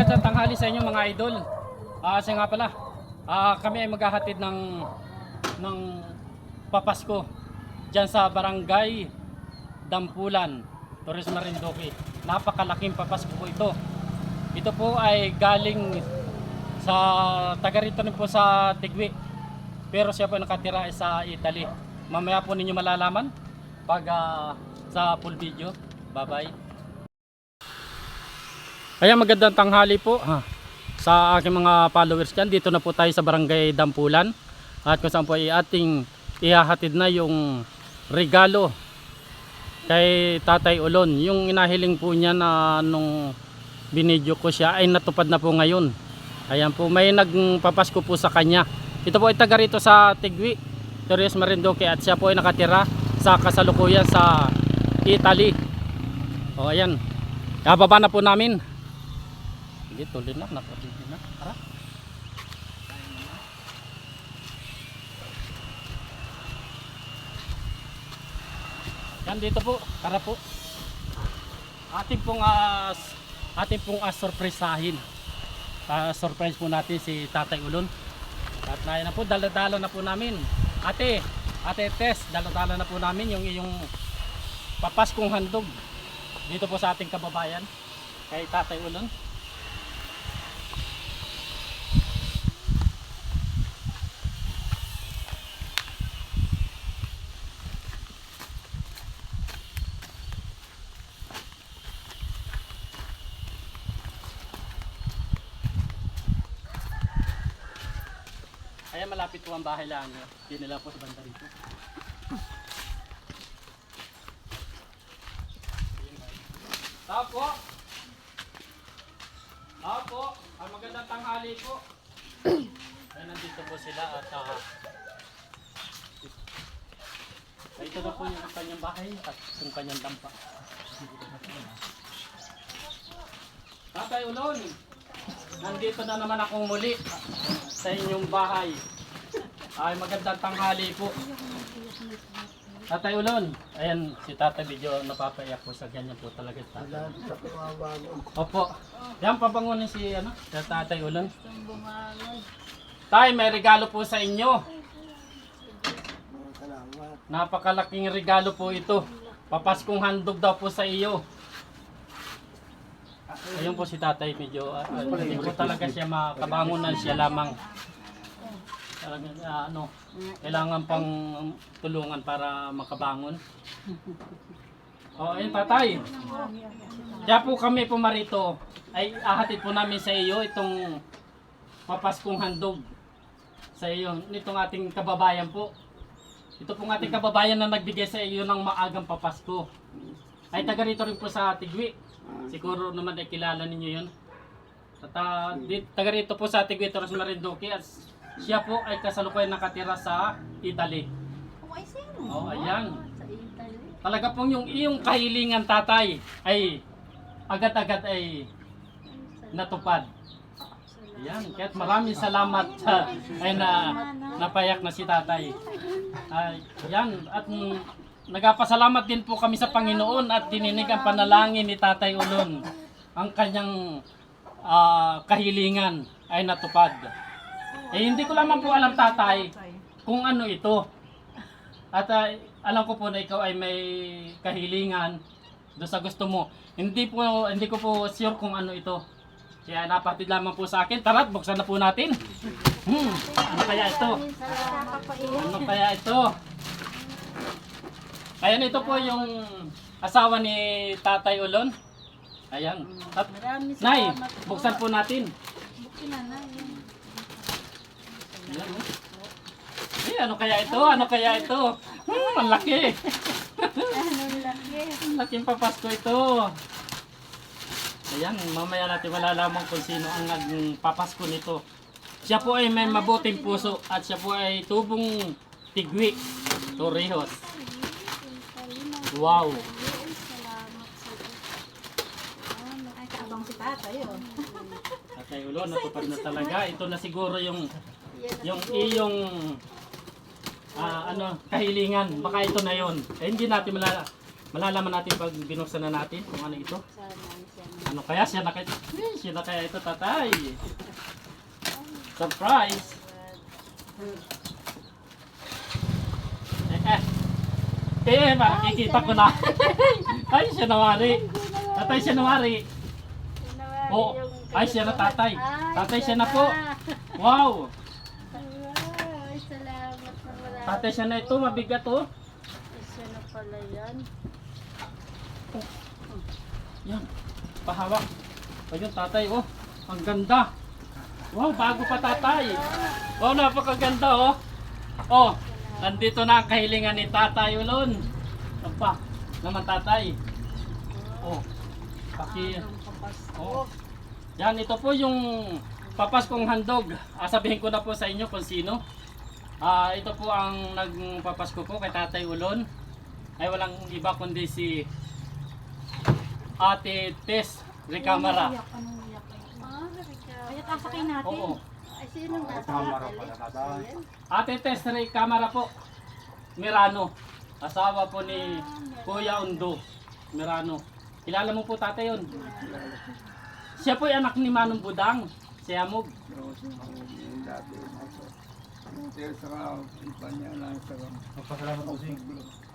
magandang tanghali sa inyo mga idol. Kasi nga pala, kami ay maghahatid ng papasko diyan sa Barangay Dampulan, Torres Marinduque. Napakalaking papasko po ito. Ito po ay galing sa taga rito rin po sa Tigwi. Pero siya po nakatira sa Italy. Mamaya po ninyo malalaman pag sa full video. Bye-bye. Ayan, magandang tanghali po sa aking mga followers dyan. Dito na po tayo sa Barangay Dampulan. At kung saan po ay ating ihahatid na yung regalo kay Tatay Ulon. Yung inahiling po niya na nung binidyo ko siya ay natupad na po ngayon. Ayan po, may nagpapasko po sa kanya. Ito po ay taga rito sa Tigwi, Torres Marinduque, at siya po ay nakatira sa kasalukuyan sa Italy. O ayan, kababa na po namin. Hindi, tuloy na, nakapagigil na. Tara. Yan, dito po, tara po. Ating pong surprisahin. Surprise po natin si Tatay Ulon. At na po, dala-dala na po namin. Ate Tess, dala-dala na po namin yung iyong papaskong handog dito po sa ating kababayan kay Tatay Ulon. Ayan, malapit po ang bahay lang. Hindi nila po sa banda rito. Tapo! Tapo! Ang magandang tanghali po. Ay, nandito po sila at ito na po yung kanyang bahay at yung kanyang dampa. Tatay Ulon! Nandito na naman akong muli sa inyong bahay. Ay, magandang tanghali po. Tatay Ulon, ayan si Tatay medyo napapaiyak po sa ganyan po talaga. Opo. Yan, pabangunin si Tatay Ulon. Tay, may regalo po sa inyo. Napakalaking regalo po ito. Papaskong handog daw po sa iyo. Ayun po si Tatay, medyo hindi po talaga siya makabangunan, siya lamang kailangan pang tulungan para makabangon. Ayun Tatay, kaya po kami pumarito ay ahatid po namin sa iyo itong papaskong handog sa iyo nitong ating kababayan po. Ito pong ating kababayan na nagbigay sa iyo ng maagang papasko ay taga rito rin po sa Tigwi. Siguro naman ay kilala ninyo yun. At taga rito po sa Tigwi, Torres Marinduque, at siya po ay kasalukuyan nakatira sa Italy. Ayan. Talaga pong yung iyong kahilingan, Tatay, ay agad-agad ay natupad. Ayan, kaya't maraming salamat ay napayak na si Tatay. Ayan, at nagpasalamat din po kami sa Panginoon at dininig ang panalangin ni Tatay Ulon. Ang kanyang kahilingan ay natupad. Hindi ko lamang po alam, Tatay, kung ano ito. At alam ko po na ikaw ay may kahilingan doon sa gusto mo. Hindi ko po sure kung ano ito. Kaya napatid lamang po sa akin. Tara, buksan na po natin. Ano kaya ito? Ano kaya ito? Ayan, ito po yung asawa ni Tatay Ulon. Ayan. At, Nay, buksan po natin. Buksan na, Nay. Ayan, ano kaya ito? Ano kaya ito? Ang laki. Ang laki. Ang laking papasko ito. Ayan, mamaya natin malalaman kung sino ang nagpapasko nito. Siya po ay may mabuting puso at siya po ay tubong Tigwi, Torrijos. Wow. Salamat sa Diyos. Nakakaabang si Tatay, Tatay Ulon, natupad na talaga. Ito na siguro yung iyong kahilingan. Baka ito na yon. Hindi natin malalaman natin pag binuksan na natin kung ano ito. Sana Ano kaya siya na kaya? Siya na kaya ito, tatay. Surprise! Makikita ko na. Ay, siya nawari. Tatay, siya nawari. Oh, ay, siya na tatay. Tatay, siya na po. Wow! Ay, salamat na marami. Tatay, siya na ito. Mabigat, oh. Isa na pala yan. Yan. Pahawak. Ayun, tatay, oh. Ang ganda. Wow, bago pa, tatay. Wow, napakaganda, oh. Oh, nandito na ang kahilingan ni Tatay Ulon. Aba, naman tatay. Oh, paki... Ang papasko. Oh. Yan, ito po yung papaskong handog. Sabihin ko na po sa inyo kung sino. Ito po ang nagpapasko po kay Tatay Ulon. Ay walang iba kundi si Ate Tess Recamara. Anong iyak kayo? Kaya tasakay natin. Oo. Ay, sino nasa Ate Tess Recamara po. Mirano. Asawa po ni Kuya Undo. Mirano. Kilala mo po tatay yun? Siya po ay anak ni Manong Budang. Si Amog.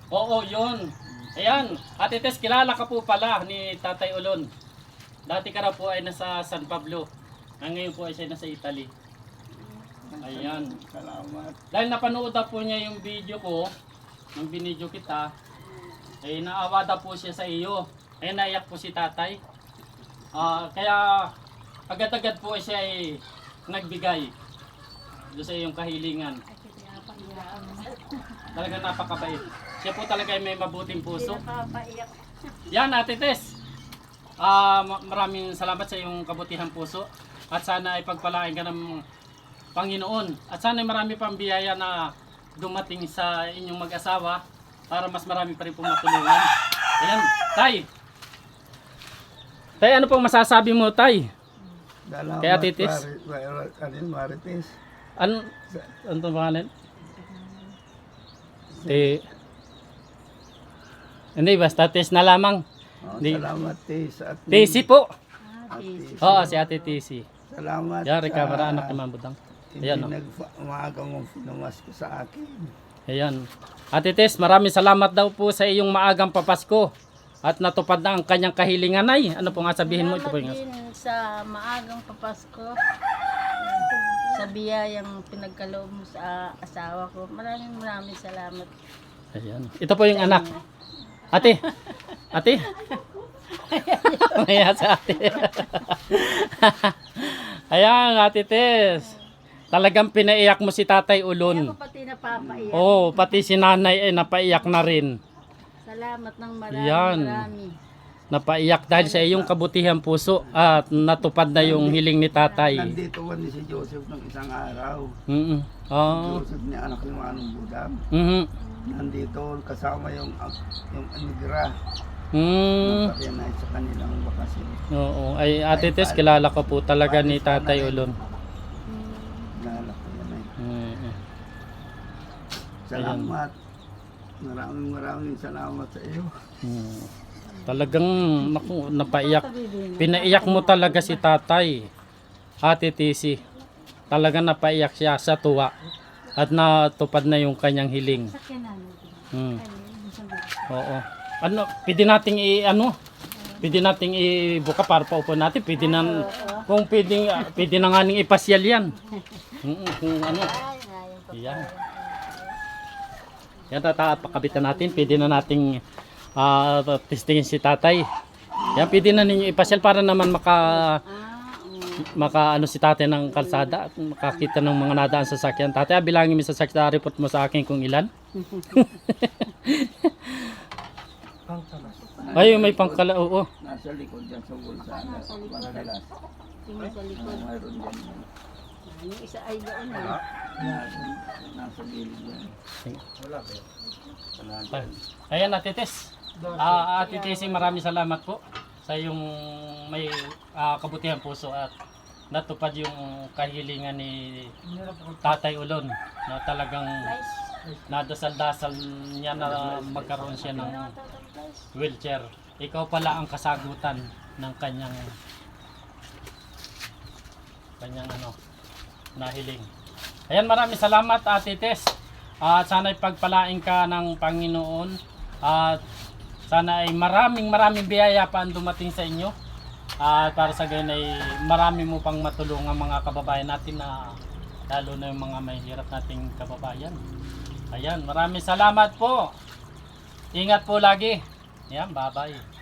Oo, yun. Ayan. Ate Tess, kilala ka po pala ni Tatay Ulon. Dati ka na po ay nasa San Pablo. Ngayon po ay siya nasa Italy. Ayan. Salamat. Dahil napanood na po niya yung video ko, nung binidyo kita, eh naawa daw po siya sa iyo. Eh naiyak po si tatay. Kaya agad-agad po siya ay nagbigay doon sa iyong kahilingan. Talaga napakabait. Siya po talaga ay may mabuting puso. Napapaiyak. Yan, Ate Tess. Maraming salamat sa iyong kabutihang puso. At sana ay pagpalain ka ng Panginoon. At sana ay marami pang biyaya na dumating sa inyong mag-asawa para mas marami pa rin pong matulungan. Ayan, Tay. Tay, ano pong masasabi mo, Tay? Salamat. Kaya, Titis? Marites. Ano itong pangalan? Hindi, basta Tess na lamang. Di- Salamat, Tis. At Tisi po. Tis. Oo, si Ate Tisi. Salamat Yan, Recamara, anak ni Mambudang. hindi Ayan, oh. umaga mong pinumas ko sa akin. Ayan. Ate Tess, maraming salamat daw po sa iyong maagang papasko. At natupad na ang kanyang kahilingan ay. Ano po nga sabihin mo? Ito po yung... Salamat din sa maagang papasko. Sa biyayang pinagkaloob mo sa asawa ko. Maraming salamat. Ayan. Ito po yung anak. Ate. Ate. Ayan sa ate. Ayan, Ate Tess. Talagang pinaiyak mo si Tatay Ako Ulon. pati napapaiyak. Oo, pati si nanay ay napaiyak na rin. Salamat ng Yan. marami. Napaiyak dahil sa iyong kabutihang puso at natupad na yung hiling ni Tatay. Nandito ko ni si Joseph ng isang araw. Oh. Joseph ni anak ni Manong Budang. Nandito kasama yung anigra. Pati na sa kanilang bakasyon. Oo. Ay, Ate Tess, kilala ko po talaga ni Tatay Ulon. Lalak ko yan ay. Mm. Salamat. Maraming salamat sa iyo. Mm. Talagang naku, napaiyak. Pinaiyak mo talaga si Tatay. Ate Tisi. Talagang napaiyak siya sa tuwa. At natupad na yung kanyang hiling. Oo. Ano, pwede nating pwede nating ibuka para paupo natin. Pwede na, kung pwede na nga ning ipasyal yan. Kung ano. Yan. Yan, pakabita natin. Pwede na nating testingin si Tatay. Yan, pwede na ninyo ipasyal para naman maka ano si Tatay ng kalsada at makakita ng mga nadaan sa sakyan. Tatay, bilangin mo sa sakyan, report mo sa akin kung ilan. Ay, may pangkala, oo. Nasa likod dyan sa bulsa. Madalas. Tingin sa likod. Mayroon dyan. Yung isa ay doon na. Nasa gilid yan. Ayan, Ate Tess. Ate Tess, maraming salamat po sa yung may kabutihang puso at natupad yung kahilingan ni Tatay Ulon na talagang nadasal-dasal niya na magkaroon siya ng wheelchair ikaw pala ang kasagutan ng kanyang nahiling. Ayan, maraming salamat Ate Tess. At sana'y pagpalain ka ng Panginoon. At sana ay maraming biyaya pa ang dumating sa inyo. At para sa gayon ay marami mo pang matulungan mga kababayan natin na lalo na yung mga mahihirap nating kababayan. Ayan, maraming salamat po. Ingat po lagi. Ayan, bye-bye.